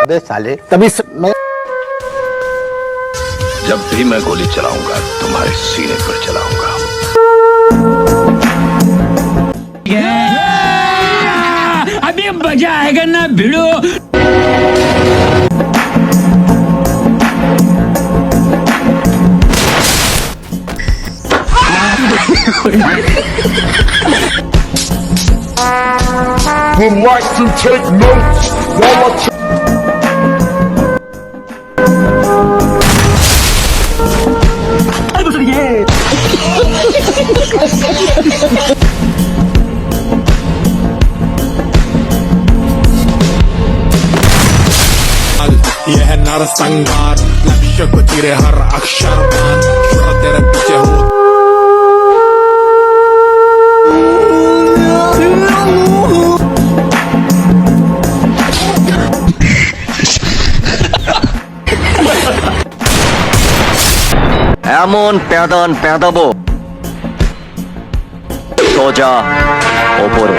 अबे साले तभी मैं जब भी मैं गोली चलाऊंगा तुम्हारे सीने पर चलाऊंगा। अभी मजा आएगा ना भिड़ो। Would like to take notes while I ये है नरसंहार, लक्ष्य को चिरे हर अक्षर मान, शुरू तेरे पीछे हो। এমন প্যাদান প্যাদাবো সোজা ওপরে।